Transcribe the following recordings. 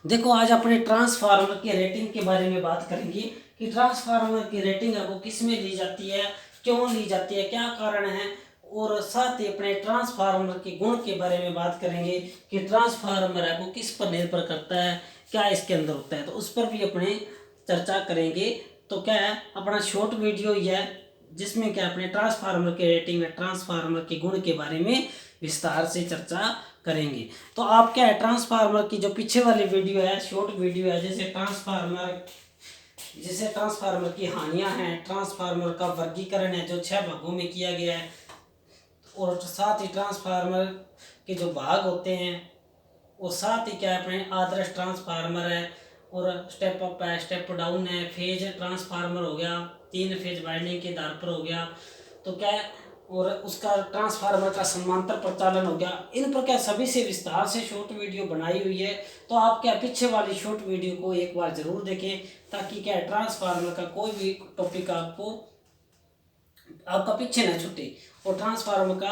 देखो आज अपने ट्रांसफार्मर की रेटिंग के बारे में बात करेंगे कि ट्रांसफार्मर की रेटिंग है वो किस में ली जाती है, क्यों ली जाती है, क्या कारण है। और साथ ही अपने ट्रांसफार्मर के गुण के बारे में बात करेंगे कि ट्रांसफार्मर है वो किस पर निर्भर करता है, क्या इसके अंदर होता है, तो उस पर भी अपने चर्चा करेंगे। तो क्या है, अपना शॉर्ट वीडियो ही है जिसमें क्या अपने ट्रांसफार्मर के रेटिंग में ट्रांसफार्मर के गुण के बारे में विस्तार से चर्चा करेंगे। तो आप क्या है, ट्रांसफार्मर की जो पीछे वाली वीडियो है, शॉर्ट वीडियो है, जैसे ट्रांसफार्मर की हानियां हैं, ट्रांसफार्मर का वर्गीकरण है जो 6 भागों में किया गया है, और साथ ही ट्रांसफार्मर के जो भाग होते हैं, और साथ ही क्या है अपने आदर्श ट्रांसफार्मर है, और स्टेप अप है, स्टेप डाउन है, फेज ट्रांसफार्मर हो गया, 3 फेज वाइंडिंग के आधार पर हो गया, तो क्या है, और उसका ट्रांसफार्मर का समांतर प्रचालन हो गया। इन पर क्या सभी से विस्तार से शॉर्ट वीडियो बनाई हुई है। तो आप क्या पीछे वाली शॉर्ट वीडियो को एक बार जरूर देखें, ताकि क्या ट्रांसफार्मर का कोई भी टॉपिक आपका पीछे ना छूटे, और ट्रांसफार्मर का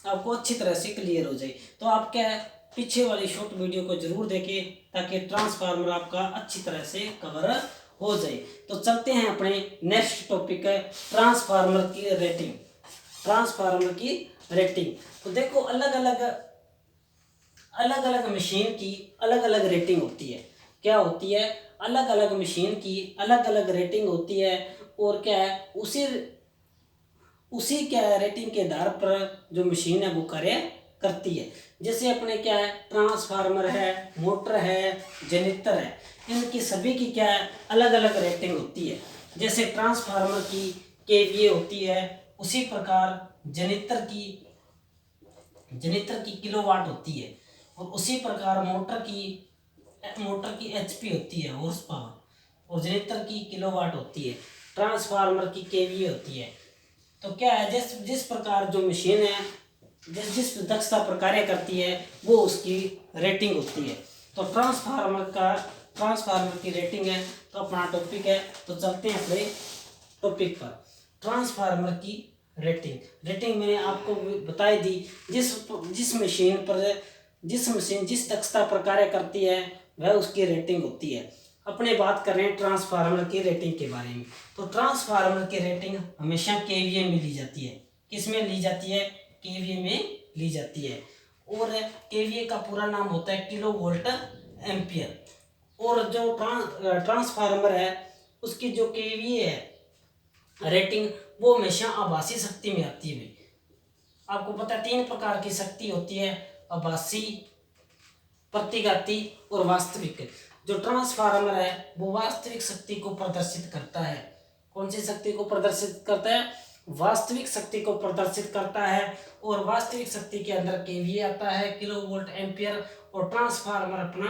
आपको अच्छी तरह से क्लियर हो जाए। तो आप क्या है, पीछे वाली शॉर्ट वीडियो को जरूर देखें ताकि ट्रांसफार्मर आपका अच्छी तरह से कवर हो जाए। तो चलते हैं अपने नेक्स्ट टॉपिक है, ट्रांसफार्मर की रेटिंग। ट्रांसफार्मर की रेटिंग तो देखो, अलग अलग मशीन की अलग अलग रेटिंग होती है। क्या होती है, अलग अलग मशीन की अलग अलग रेटिंग होती है। और क्या है, उसी उसी क्या रेटिंग के आधार पर जो मशीन है वो कार्य करती है। जैसे अपने क्या है, ट्रांसफार्मर है, मोटर है, जनरेटर है, इनकी सभी की क्या है, अलग अलग रेटिंग होती है। जैसे ट्रांसफार्मर की केवीए होती है, उसी प्रकार जनरेटर की किलोवाट होती है, और उसी प्रकार मोटर की एचपी होती है, हॉर्स पावर, और जनरेटर की किलोवाट होती है, ट्रांसफार्मर की केवीए होती है। तो क्या है, जिस जिस प्रकार जो मशीन है, जिस जिस दक्षता पर कार्य करती है, वो उसकी रेटिंग होती है। तो ट्रांसफार्मर की रेटिंग है, तो अपना टॉपिक है। तो चलते हैं अपने टॉपिक पर, ट्रांसफार्मर की रेटिंग। रेटिंग मैंने आपको बताई दी, जिस जिस मशीन पर जिस दक्षता पर कार्य करती है वह उसकी रेटिंग होती है। अपने बात कर रहे हैं ट्रांसफार्मर की रेटिंग के बारे में। तो ट्रांसफार्मर की रेटिंग हमेशा केवीए में ली जाती है। किस में ली जाती है, केवीए में ली जाती है। और केवीए का पूरा नाम होता है किलो वोल्ट एम्पियर। और जो ट्रांसफार्मर है उसकी जो केवीए है रेटिंग, वो हमेशा आभासी शक्ति में आती है। आपको पता है 3 प्रकार की शक्ति होती है, आभासी, प्रतिघाती और वास्तविक। जो ट्रांसफार्मर है वो वास्तविक शक्ति को प्रदर्शित करता है। कौन सी शक्ति को प्रदर्शित करता है, वास्तविक शक्ति को प्रदर्शित करता है। और वास्तविक शक्ति के अंदर केवीए आता है, किलो वोल्ट एम्पियर, और ट्रांसफार्मर अपना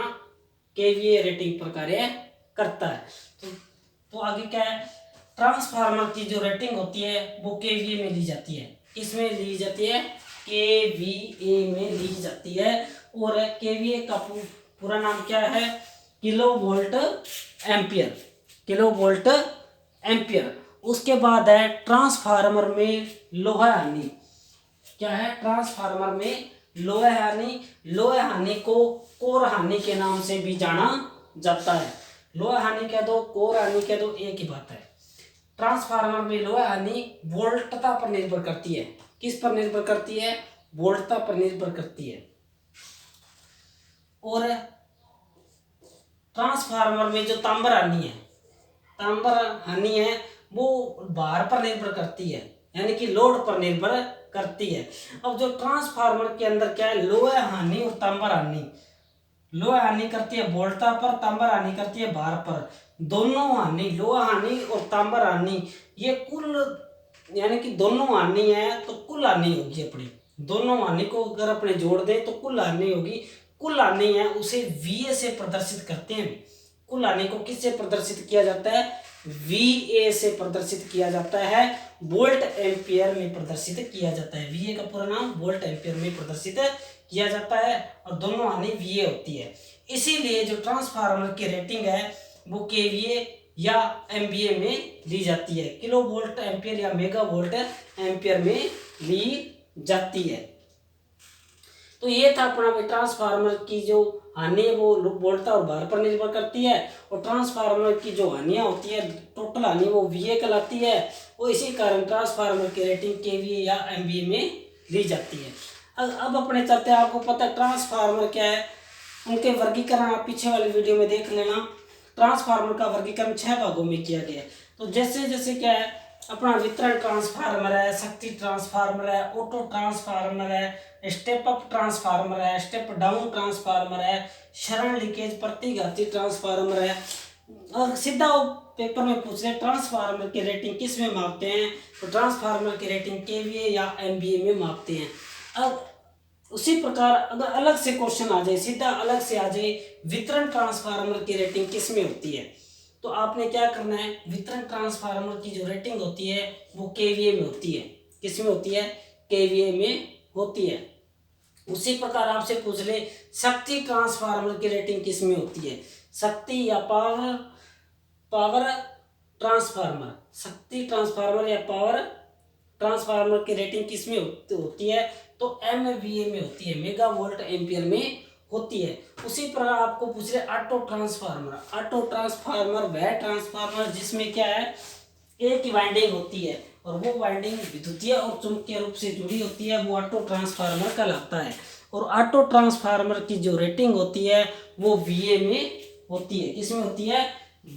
केवीए रेटिंग पर कार्य करता है। तो आगे क्या है, ट्रांसफार्मर की जो रेटिंग होती है वो केवीए में ली जाती है। किसमें ली जाती है, केवीए में ली जाती है। और केवीए का पूरा नाम क्या है, kilo volt ampere, kilo volt ampere. उसके बाद है ट्रांसफार्मर में लोहा हानि। क्या है, ट्रांसफार्मर में लोहा हानि। लोहा हानि को कोर हानि के नाम से भी जाना जाता है। लोहा हानि कह दो, कोर हानि कह दो, एक ही बात है। ट्रांसफार्मर में लोहा हानि वोल्टता पर निर्भर करती है। किस पर निर्भर करती है, वोल्टता पर निर्भर करती है। और ट्रांसफार्मर में जो तांबर हानि है वो भार पर निर्भर करती है, यानी कि लोड पर निर्भर करती है। अब जो ट्रांसफार्मर के अंदर क्या है, लोहा हानि और तांबर हानि, लोहा हानि करती है वोल्टता पर, तांबर हानि करती है भार पर। दोनों हानि, लोहा हानि और तांबर हानि, ये कुल, यानी कि दोनों हानि है तो कुल हानि होगी अपनी। दोनों हानि को अगर अपने जोड़ दें तो कुल हानि होगी। कुल हानि है उसे वीए से प्रदर्शित करते हैं। कुल हानि को किससे प्रदर्शित किया जाता है, वीए से प्रदर्शित किया जाता है, वोल्ट एम्पियर में प्रदर्शित किया जाता है। वीए का पूरा नाम वोल्ट एम्पियर में प्रदर्शित किया जाता है, और दोनों हानि वीए होती है। इसीलिए जो ट्रांसफार्मर की रेटिंग है वो केवीए या एमवीए में ली जाती है, किलो वोल्ट एम्पियर या मेगा वोल्ट एम्पियर में ली जाती है। तो ये था अपना भाई ट्रांसफार्मर की जो हानि है वो वोल्टता और भार पर निर्भर करती है, और ट्रांसफार्मर की जो हानियाँ होती है टोटल हानि वो VA कहलाती है। और इसी कारण ट्रांसफार्मर की रेटिंग KVA या MVA में ली जाती है। अब अपने चलते हैं, आपको पता है ट्रांसफार्मर क्या है, उनके वर्गीकरण आप पीछे वाली वीडियो में देख लेना। ट्रांसफार्मर का वर्गीकरण 6 भागों में किया गया है। तो जैसे जैसे क्या है, अपना वितरण ट्रांसफार्मर है, शक्ति ट्रांसफार्मर है, ऑटो ट्रांसफार्मर है, स्टेप अप ट्रांसफार्मर है, स्टेप डाउन ट्रांसफार्मर है, क्षरण लीकेज प्रतिघाती ट्रांसफार्मर है। और सीधा वो पेपर में पूछ रहे ट्रांसफार्मर की रेटिंग किस में मापते हैं, तो ट्रांसफार्मर की रेटिंग KVA या MVA में मापते हैं। अब उसी प्रकार अगर अलग से क्वेश्चन आ जाए, सीधा अलग से आ जाए वितरण ट्रांसफार्मर की रेटिंग किस में होती है, तो आपने क्या करना है, वितरण ट्रांसफार्मर की जो रेटिंग होती है वो KVA में होती है। किस में होती है, KVA में होती है। उसी प्रकार आपसे पूछ ले शक्ति ट्रांसफार्मर की रेटिंग किस में होती है, शक्ति या पावर ट्रांसफार्मर, शक्ति ट्रांसफार्मर या पावर ट्रांसफार्मर की रेटिंग किस में होती है, तो MVA में होती है, मेगा वोल्ट एम्पियर में होती है। उसी प्रकार आपको पूछ रहे ऑटो ट्रांसफार्मर, ऑटो ट्रांसफार्मर वह ट्रांसफार्मर जिसमें क्या है, एक ही वाइंडिंग होती है और वो वाइंडिंग विद्युतीय और चुंबकीय रूप से जुड़ी होती है, वो ऑटो ट्रांसफार्मर कहलाता है। और ऑटो ट्रांसफार्मर की जो रेटिंग होती है वो VA में होती है। किसमें होती है,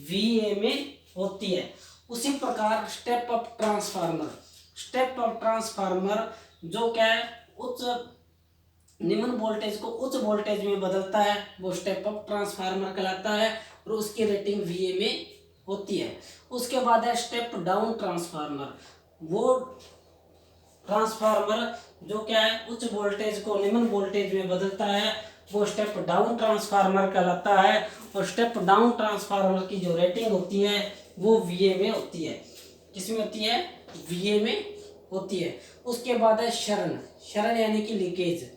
VA में होती है। उसी प्रकार step up transformer, step up transformer जो क्या है, उच्च निम्न वोल्टेज को उच्च वोल्टेज में बदलता है, वो स्टेप अप ट्रांसफार्मर कहलाता है और उसकी रेटिंग VA में होती है। उसके बाद है स्टेप डाउन ट्रांसफार्मर, वो ट्रांसफार्मर जो क्या है उच्च वोल्टेज को निम्न वोल्टेज में बदलता है, वो स्टेप डाउन ट्रांसफार्मर कहलाता है। और स्टेप डाउन ट्रांसफार्मर की जो रेटिंग होती है वो VA में होती है। किसमें होती है, VA में होती है। उसके बाद है क्षरण, क्षरण यानी कि लीकेज,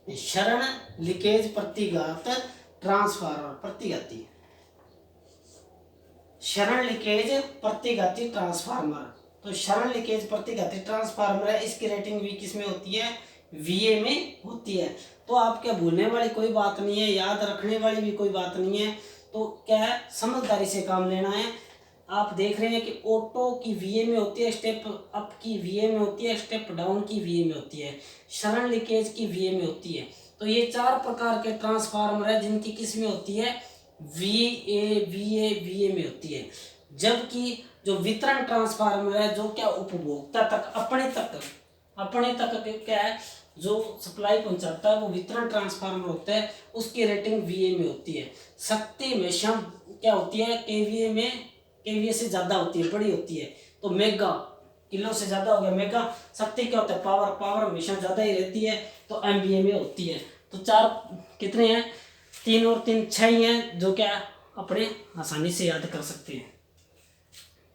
क्षरण लीकेज प्रतिघात ट्रांसफार्मर, प्रतिघाती क्षरण लीकेज प्रतिघाती ट्रांसफार्मर। तो क्षरण लीकेज प्रतिघाती ट्रांसफार्मर है, इसकी रेटिंग भी किस में होती है, VA में होती है। तो आपके भूलने वाली कोई बात नहीं है, याद रखने वाली भी कोई बात नहीं है। तो क्या है, समझदारी से काम लेना है। आप देख रहे हैं कि ऑटो की VA में होती है, स्टेप अप की VA में होती है, स्टेप डाउन की VA में होती है, क्षरण लीकेज की VA में होती है। तो ये 4 प्रकार के ट्रांसफार्मर है जिनकी किस में होती है, VA में होती है। जबकि जो वितरण ट्रांसफार्मर है जो क्या उपभोक्ता तक अपने तक क्या है जो सप्लाई पहुंचाता है वो वितरण ट्रांसफार्मर होता है, उसकी रेटिंग VA में होती है। शक्ति हमेशा क्या होती है, KVA से ज्यादा होती है, बड़ी होती है। तो मेगा, किलो से ज्यादा हो गया मेगा। शक्ति क्या होता है, पावर हमेशा ज्यादा ही रहती है, तो MVA में होती है। तो 4 कितने हैं, 3 और 3 6 ही हैं, जो क्या अपने आसानी से याद कर सकते हैं।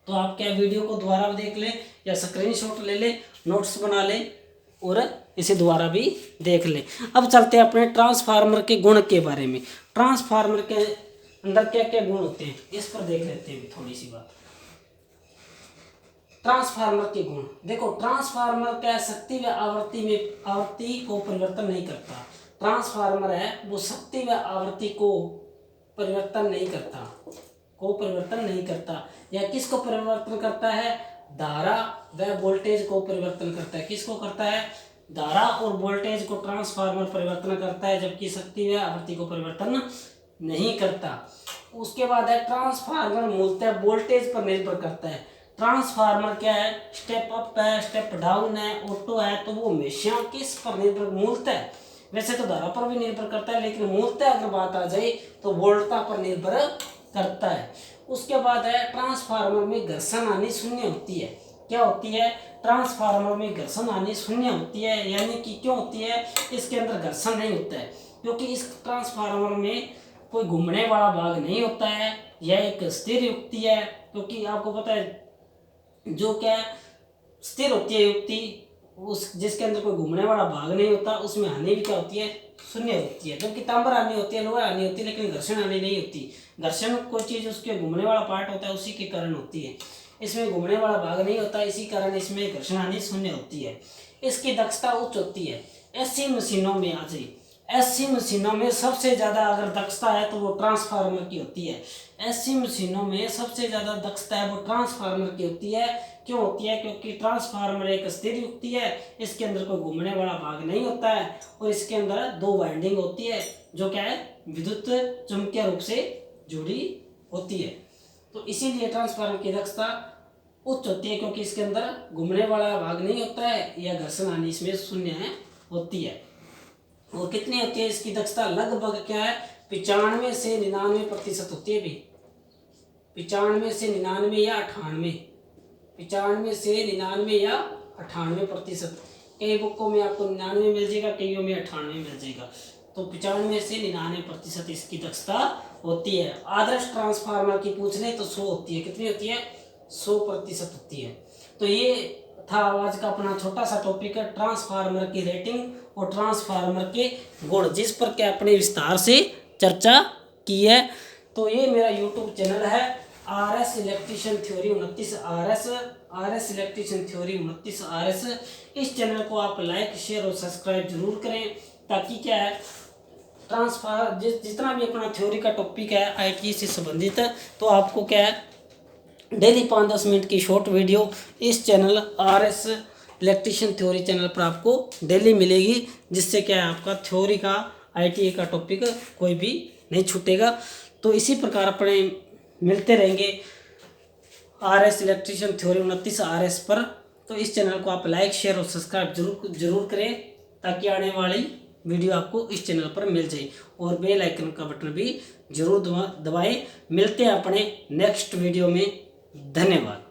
तो आप क्या वीडियो को दोबारा देख ले या स्क्रीनशॉट ले ले, नोट्स बना ले और इसे दोबारा भी देख ले। अब चलते हैं अपने ट्रांसफार्मर के गुण के बारे में। ट्रांसफार्मर के अंदर क्या क्या गुण होते हैं इस पर देख लेते हैं थोड़ी सी बात। ट्रांसफार्मर के गुण देखो, ट्रांसफार्मर क्या शक्ति व आवृत्ति को परिवर्तन नहीं करता। ट्रांसफार्मर है वो शक्ति व आवृत्ति को परिवर्तन नहीं करता, या किसको परिवर्तन करता है, धारा व वोल्टेज को परिवर्तन करता है। किसको करता है, धारा और वोल्टेज को ट्रांसफार्मर परिवर्तन करता है, जबकि शक्ति व आवृत्ति को परिवर्तन नहीं करता। उसके बाद है ट्रांसफार्मर मूलतः वोल्टेज पर निर्भर करता है। ट्रांसफार्मर क्या है, स्टेप अप है, स्टेप डाउन है, ऑटो है, तो वो हमेशा किस पर निर्भर, मूलतः वैसे तो धारा पर भी निर्भर करता है, लेकिन मूलतः अगर बात आ जाए तो वोल्टता पर निर्भर करता है। उसके बाद है ट्रांसफार्मर में घर्षण हानि शून्य होती है। क्या होती है, ट्रांसफार्मर में घर्षण हानि शून्य होती है, यानी कि क्यों होती है, इसके अंदर घर्षण नहीं होता है, क्योंकि इस ट्रांसफार्मर में कोई घूमने वाला भाग नहीं होता है। यह एक स्थिर युक्ति है, क्योंकि आपको पता है जो क्या स्थिर होती है युक्ति, उस जिसके अंदर कोई घूमने वाला भाग नहीं होता, उसमें हानि भी क्या होती है, शून्य होती है। जबकि तांबर हानि होती है, लोहा हानि होती है, लेकिन घर्षण हानि नहीं होती। घर्षण कोई चीज उसके घूमने वाला पार्ट होता है, उसी के कारण होती है। इसमें घूमने वाला भाग नहीं होता, इसी कारण इसमें घर्षण हानि शून्य होती है। इसकी दक्षता उच्च होती है। ऐसी मशीनों में ऐसी मशीनों में सबसे ज़्यादा अगर दक्षता है तो वो ट्रांसफार्मर की होती है। ऐसी मशीनों में सबसे ज़्यादा दक्षता है वो ट्रांसफार्मर की होती है। क्यों होती है? क्योंकि ट्रांसफार्मर एक स्थिर युक्ति है, इसके अंदर कोई घूमने वाला भाग नहीं होता है और इसके अंदर 2 वाइंडिंग होती है जो क्या है, विद्युत चुंबकीय रूप से जुड़ी होती है। तो इसीलिए ट्रांसफार्मर की दक्षता उच्च होती है, क्योंकि इसके अंदर घूमने वाला भाग नहीं होता है या घर्षण हानि इसमें शून्य है होती है। और कितनी होती है इसकी दक्षता? लगभग क्या है, 95 से 99% होती है भी। 95 से 99 या 98, 95 से 99 या 98%। कई बुकों में आपको 99 मिल जाएगा, कईयों में 98 मिल जाएगा। तो 95 से 99% इसकी दक्षता होती है। आदर्श ट्रांसफार्मर की पूछ ले तो 100 होती है। कितनी होती है? 100% होती है। तो ये था आज का अपना छोटा सा टॉपिक है, ट्रांसफार्मर की रेटिंग और ट्रांसफार्मर के गुण, जिस पर क्या अपने विस्तार से चर्चा की है। तो ये मेरा यूट्यूब चैनल है RS electrician theory 29 RS electrician theory 29 RS। इस चैनल को आप लाइक, शेयर और सब्सक्राइब जरूर करें, ताकि क्या है जितना भी अपना थ्योरी का टॉपिक है ITE से संबंधित है, तो आपको क्या है डेली 5-10 मिनट की शॉर्ट वीडियो इस channel RS electrician theory channel पर आपको डेली मिलेगी, जिससे क्या है आपका थ्योरी का ITE का टॉपिक कोई भी नहीं छूटेगा। तो इसी प्रकार अपने मिलते रहेंगे RS इलेक्ट्रिशियन थ्योरी 29 RS पर। तो इस चैनल को आप लाइक, शेयर और सब्सक्राइब जरूर करें, ताकि आने वाली वीडियो आपको इस चैनल पर मिल जाए। और बेल आइकन का बटन भी जरूर दबाएं। मिलते हैं अपने नेक्स्ट वीडियो में। धन्यवाद।